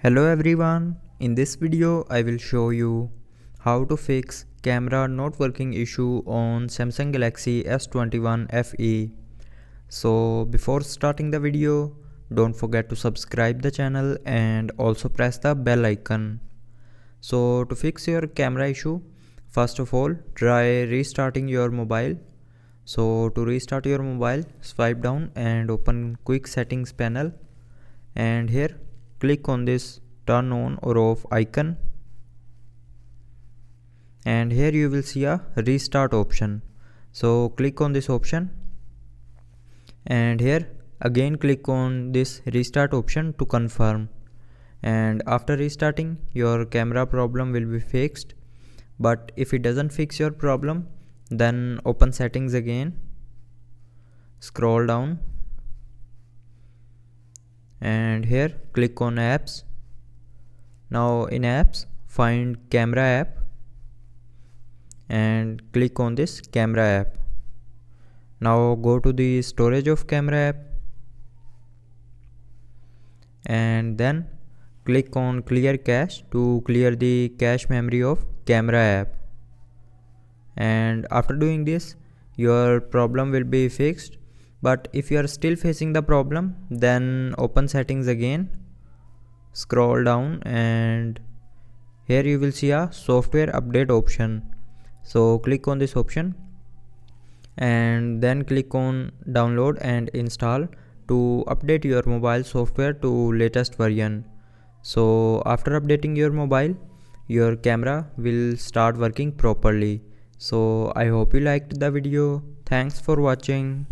Hello everyone, in this video I will show you how to fix camera not working issue on Samsung Galaxy S21 FE. So before starting the video, don't forget to subscribe the channel and also press the bell icon. So to fix your camera issue, first of all try restarting your mobile. So to restart your mobile, swipe down and open quick settings panel, and here click on this turn on or off icon, and here you will see a restart option. So click on this option, and here again click on this restart option to confirm, and after restarting your camera problem will be fixed. But if it doesn't fix your problem, then open settings again, scroll down, and here click on apps. Now in apps find camera app and click on this camera app. Now go to the storage of camera app and then click on clear cache to clear the cache memory of camera app. And after doing this, your problem will be fixed. But if you are still facing the problem, then open settings again, scroll down, and here you will see a software update option. So click on this option and then click on download and install to update your mobile software to latest version. So after updating your mobile, your camera will start working properly. So I hope you liked the video. Thanks for watching.